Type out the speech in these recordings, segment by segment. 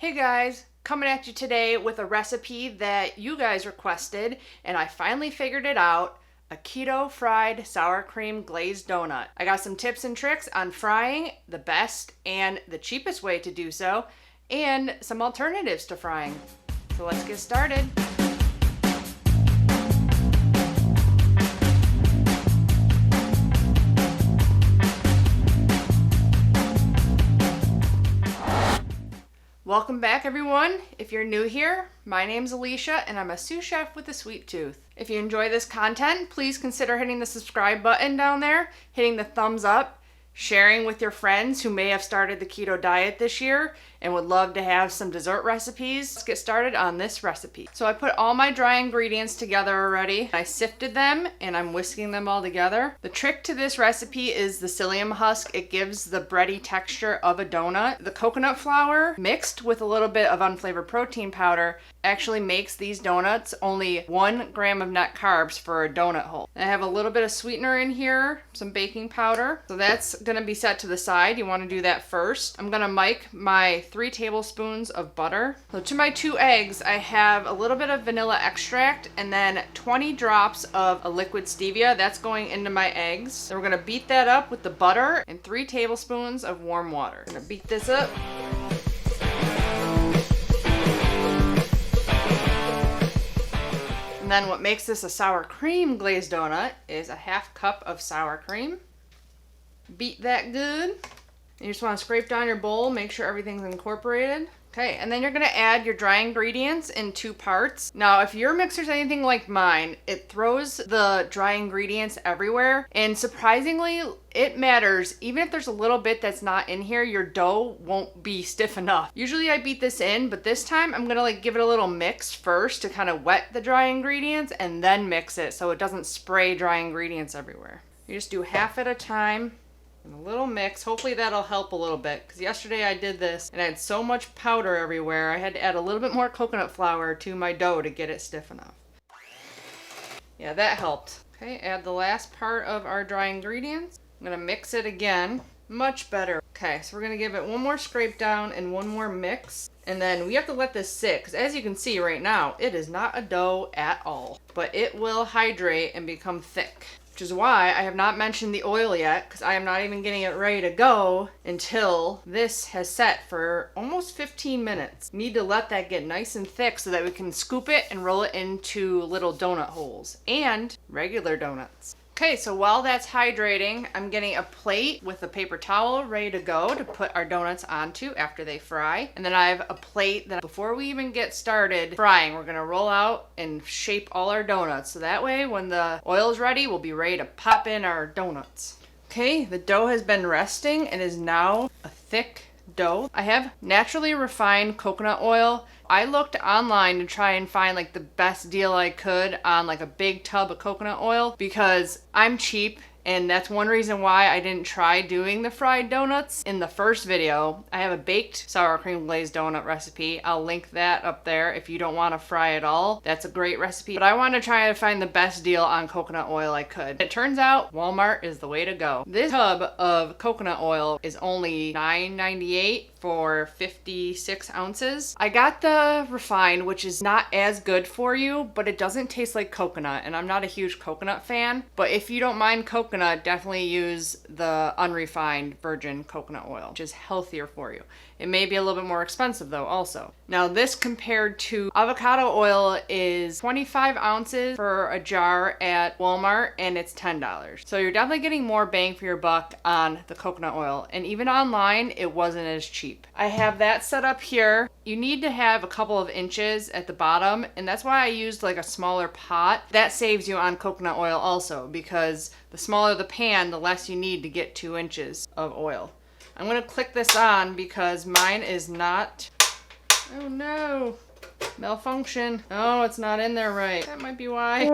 Hey guys, coming at you today with a recipe that you guys requested and I finally figured it out, a keto fried sour cream glazed donut. I got some tips and tricks on frying the best and the cheapest way to do so and some alternatives to frying. So let's get started. Welcome back everyone. If you're new here, my name's Alicia and I'm a sous chef with a sweet tooth. If you enjoy this content, please consider hitting the subscribe button down there, hitting the thumbs up, sharing with your friends who may have started the keto diet this year and would love to have some dessert recipes. Let's get started on this recipe. So I put all my dry ingredients together already. I sifted them and I'm whisking them all together. The trick to this recipe is the psyllium husk. It gives the bready texture of a donut. The coconut flour mixed with a little bit of unflavored protein powder actually makes these donuts only 1 gram of net carbs for a donut hole. I have a little bit of sweetener in here, some baking powder. So that's gonna be set to the side. You wanna do that first. I'm gonna mic my 3 tablespoons of butter. So to my 2 eggs, I have a little bit of vanilla extract and then 20 drops of a liquid stevia. That's going into my eggs. So we're gonna beat that up with the butter and 3 tablespoons of warm water. I'm gonna beat this up. And then what makes this a sour cream glazed donut is a 1/2 cup of sour cream. Beat that good. You just want to scrape down your bowl, make sure everything's incorporated. Okay, and then you're gonna add your dry ingredients in 2 parts. Now, if your mixer's anything like mine, it throws the dry ingredients everywhere. And surprisingly, it matters. Even if there's a little bit that's not in here, your dough won't be stiff enough. Usually I beat this in, but this time I'm gonna give it a little mix first to kind of wet the dry ingredients and then mix it so it doesn't spray dry ingredients everywhere. You just do half at a time. And a little mix. Hopefully that'll help a little bit because yesterday I did this and I had so much powder everywhere. I had to add a little bit more coconut flour to my dough to get it stiff enough. Yeah, that helped. Okay, add the last part of our dry ingredients. I'm gonna mix it again. Much better. Okay, so we're gonna give it one more scrape down and one more mix. And then we have to let this sit because as you can see right now, it is not a dough at all. But it will hydrate and become thick. Which is why I have not mentioned the oil yet because I am not even getting it ready to go until this has set for almost 15 minutes. Need to let that get nice and thick so that we can scoop it and roll it into little donut holes and regular donuts. Okay, so while that's hydrating, I'm getting a plate with a paper towel ready to go to put our donuts onto after they fry. And then I have a plate that before we even get started frying, we're gonna roll out and shape all our donuts. So that way, when the oil is ready, we'll be ready to pop in our donuts. Okay, the dough has been resting and is now a thick dough. I have naturally refined coconut oil. I looked online to try and find like the best deal I could on like a big tub of coconut oil because I'm cheap and that's one reason why I didn't try doing the fried donuts in the first video. I have a baked sour cream glazed donut recipe. I'll link that up there if you don't want to fry at all. That's a great recipe. But I want to try to find the best deal on coconut oil I could. It turns out Walmart is the way to go. This tub of coconut oil is only $9.98 for 56 ounces. I got the refined, which is not as good for you, but it doesn't taste like coconut, and I'm not a huge coconut fan. But if you don't mind coconut, definitely use the unrefined virgin coconut oil, which is healthier for you. It may be a little bit more expensive though also. Now this compared to avocado oil is 25 ounces for a jar at Walmart and it's $10. So you're definitely getting more bang for your buck on the coconut oil. And even online, it wasn't as cheap. I have that set up here. You need to have a couple of inches at the bottom and that's why I used like a smaller pot. That saves you on coconut oil also because the smaller the pan, the less you need to get 2 inches of oil. I'm gonna click this on because mine is not, oh no, malfunction. Oh, it's not in there right. That might be why.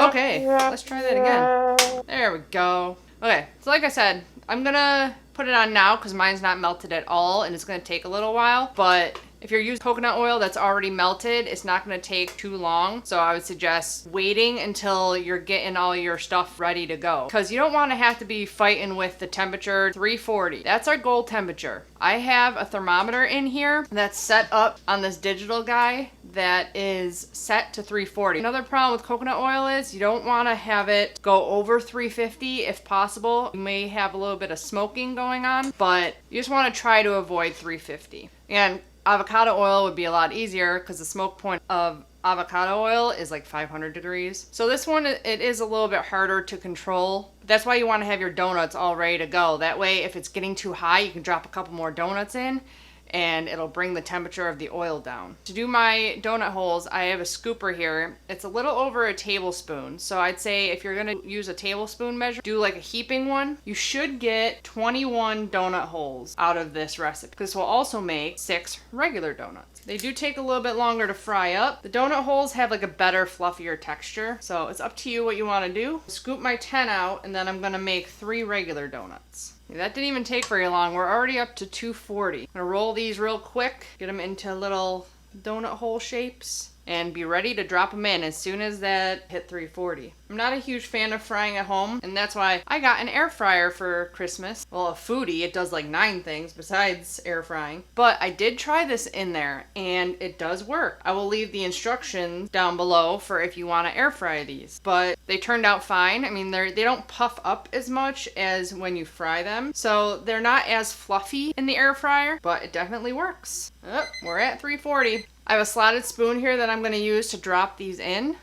Okay, let's try that again. There we go. Okay, so like I said, I'm gonna put it on now because mine's not melted at all and it's gonna take a little while, but If you're using coconut oil that's already melted, it's not going to take too long. So I would suggest waiting until you're getting all your stuff ready to go, because you don't want to have to be fighting with the temperature. 340. That's our goal temperature. I have a thermometer in here that's set up on this digital guy that is set to 340. Another problem with coconut oil is you don't want to have it go over 350 if possible. You may have a little bit of smoking going on, but you just want to try to avoid 350. And avocado oil would be a lot easier because the smoke point of avocado oil is like 500 degrees. So this one, it is a little bit harder to control. That's why you want to have your donuts all ready to go. That way, if it's getting too high, you can drop a couple more donuts in and it'll bring the temperature of the oil down. To do my donut holes, I have a scooper here. It's a little over a tablespoon. So I'd say if you're gonna use a tablespoon measure, do like a heaping one. You should get 21 donut holes out of this recipe. This will also make 6 regular donuts. They do take a little bit longer to fry up. The donut holes have like a better, fluffier texture. So it's up to you what you wanna do. Scoop my 10 out and then I'm gonna make 3 regular donuts. That didn't even take very long. We're already up to 240. I'm gonna roll these real quick, get them into little donut hole shapes, and be ready to drop them in as soon as that hit 340. I'm not a huge fan of frying at home, and that's why I got an air fryer for Christmas. Well, a foodie, it does like 9 things besides air frying. But I did try this in there, and it does work. I will leave the instructions down below for if you want to air fry these. But they turned out fine. I mean, they don't puff up as much as when you fry them, so they're not as fluffy in the air fryer, but it definitely works. Oh, we're at 340. I have a slotted spoon here that I'm going to use to drop these in.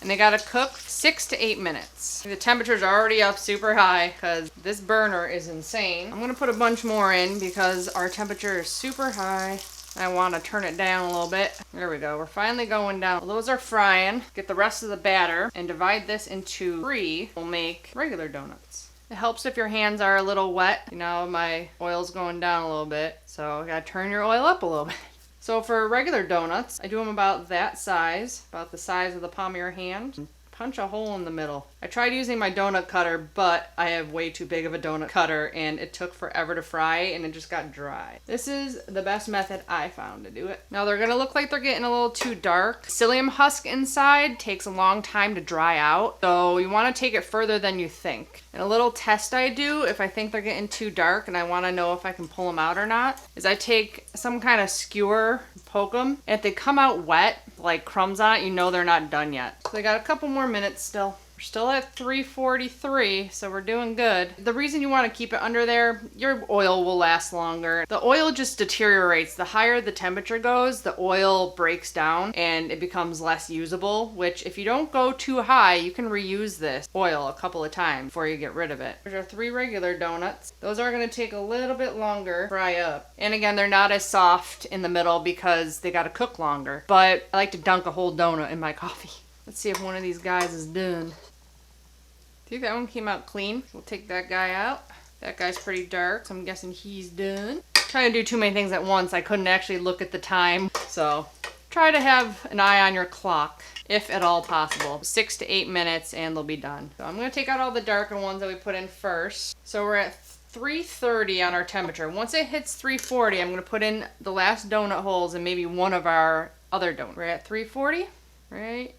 And they gotta cook 6 to 8 minutes. The temperature's already up super high because this burner is insane. I'm gonna put a bunch more in because our temperature is super high. I want to turn it down a little bit. There we go. We're finally going down. Well, those are frying. Get the rest of the batter and divide this into 3. We'll make regular donuts. It helps if your hands are a little wet. You know, my oil's going down a little bit, so you gotta turn your oil up a little bit. So for regular donuts, I do them about that size, about the size of the palm of your hand. Punch a hole in the middle. I tried using my donut cutter, but I have way too big of a donut cutter and it took forever to fry and it just got dry. This is the best method I found to do it. Now they're gonna look like they're getting a little too dark. Psyllium husk inside takes a long time to dry out, so you wanna take it further than you think. And a little test I do if I think they're getting too dark and I wanna know if I can pull them out or not, is I take some kind of skewer, poke them, and if they come out wet, like crumbs on it, you know they're not done yet. So they got a couple more minutes still. We're still at 343, so we're doing good. The reason you want to keep it under there, your oil will last longer. The oil just deteriorates. The higher the temperature goes, the oil breaks down and it becomes less usable, which if you don't go too high, you can reuse this oil a couple of times before you get rid of it. There's our 3 regular donuts. Those are going to take a little bit longer to fry up. And again, they're not as soft in the middle because they got to cook longer. But I like to dunk a whole donut in my coffee. Let's see if one of these guys is done. I think that one came out clean. We'll take that guy out. That guy's pretty dark, so I'm guessing he's done. Trying to do too many things at once. I couldn't actually look at the time. So try to have an eye on your clock, if at all possible. 6 to 8 minutes and they'll be done. So I'm gonna take out all the darker ones that we put in first. So we're at 330 on our temperature. Once it hits 340, I'm gonna put in the last donut holes and maybe one of our other donuts. We're at 340, right?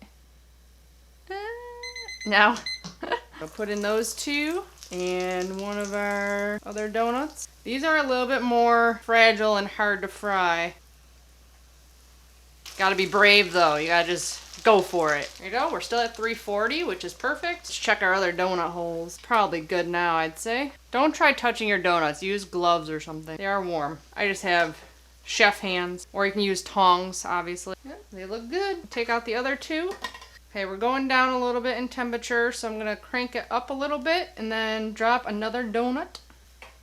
Now, I'll put in those 2 and one of our other donuts. These are a little bit more fragile and hard to fry. Gotta be brave though, you gotta just go for it. There you go, we're still at 340, which is perfect. Let's check our other donut holes. Probably good now, I'd say. Don't try touching your donuts, use gloves or something. They are warm. I just have chef hands, or you can use tongs, obviously. Yep, they look good. Take out the other 2. Okay, we're going down a little bit in temperature, so I'm gonna crank it up a little bit and then drop another donut.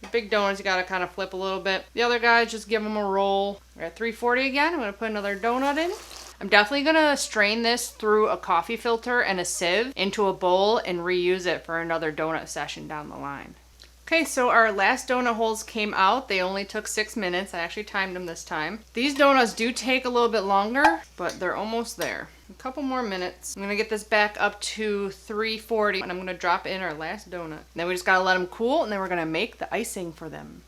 The big donuts, you gotta kind of flip a little bit. The other guys, just give them a roll. We're at 340 again. I'm gonna put another donut in. I'm definitely gonna strain this through a coffee filter and a sieve into a bowl and reuse it for another donut session down the line. Okay, so our last donut holes came out. They only took 6 minutes. I actually timed them this time. These donuts do take a little bit longer, but they're almost there. A couple more minutes. I'm gonna get this back up to 340 and I'm gonna drop in our last donut. Then we just gotta let them cool and then we're gonna make the icing for them.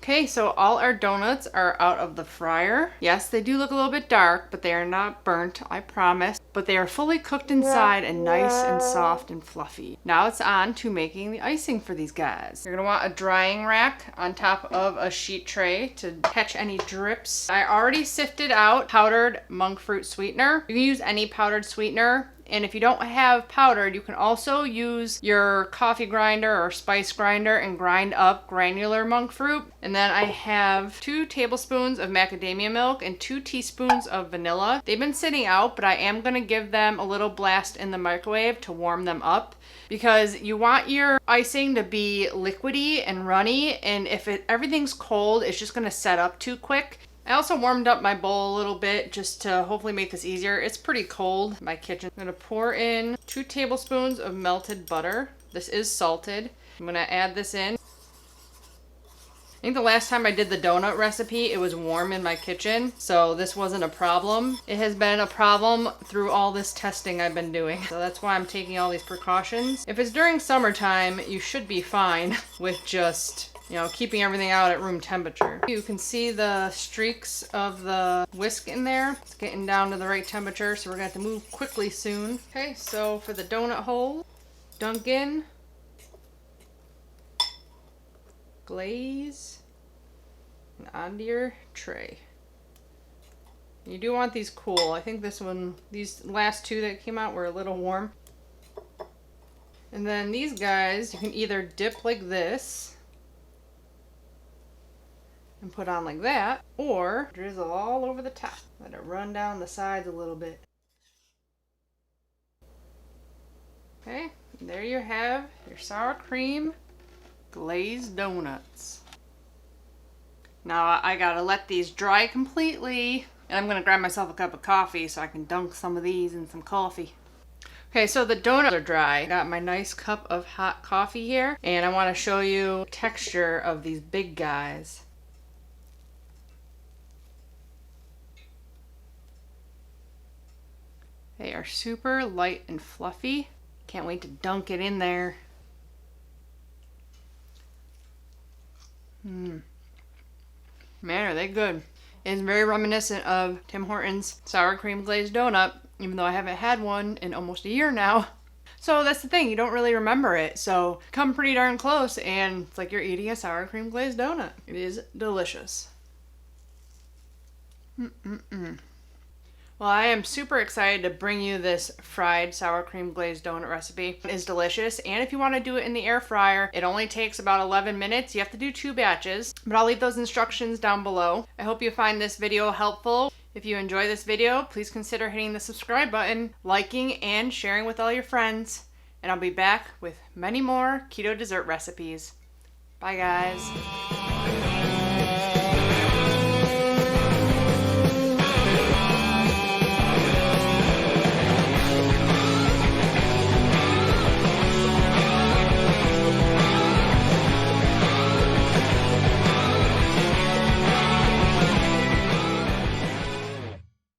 Okay, so all our donuts are out of the fryer. Yes, they do look a little bit dark, but they are not burnt, I promise. But they are fully cooked inside and nice and soft and fluffy. Now it's on to making the icing for these guys. You're gonna want a drying rack on top of a sheet tray to catch any drips. I already sifted out powdered monk fruit sweetener. You can use any powdered sweetener. And if you don't have powdered, you can also use your coffee grinder or spice grinder and grind up granular monk fruit. And then I have 2 tablespoons of macadamia milk and 2 teaspoons of vanilla. They've been sitting out, but I am gonna give them a little blast in the microwave to warm them up, because you want your icing to be liquidy and runny, and if everything's cold, it's just gonna set up too quick. I also warmed up my bowl a little bit just to hopefully make this easier. It's pretty cold in my kitchen. I'm gonna pour in 2 tablespoons of melted butter. This is salted. I'm gonna add this in. I think the last time I did the donut recipe, it was warm in my kitchen, so this wasn't a problem. It has been a problem through all this testing I've been doing, so that's why I'm taking all these precautions. If it's during summertime, you should be fine with just, you know, keeping everything out at room temperature. You can see the streaks of the whisk in there. It's getting down to the right temperature, so we're gonna have to move quickly soon. Okay, so for the donut hole, dunk in, glaze, and onto your tray. You do want these cool. I think these last 2 that came out were a little warm. And then these guys, you can either dip like this and put on like that, or drizzle all over the top. Let it run down the sides a little bit. Okay, there you have your sour cream glazed donuts. Now I gotta let these dry completely, and I'm gonna grab myself a cup of coffee so I can dunk some of these in some coffee. Okay, so the donuts are dry. I got my nice cup of hot coffee here, and I want to show you the texture of these big guys. They are super light and fluffy. Can't wait to dunk it in there. Man, are they good. It's very reminiscent of Tim Hortons sour cream glazed donut, even though I haven't had one in almost a year now. So that's the thing, you don't really remember it. So come pretty darn close and it's like you're eating a sour cream glazed donut. It is delicious. Well, I am super excited to bring you this fried sour cream glazed donut recipe. It is delicious, and if you want to do it in the air fryer, it only takes about 11 minutes. You have to do 2 batches, but I'll leave those instructions down below. I hope you find this video helpful. If you enjoy this video, please consider hitting the subscribe button, liking, and sharing with all your friends. And I'll be back with many more keto dessert recipes. Bye, guys.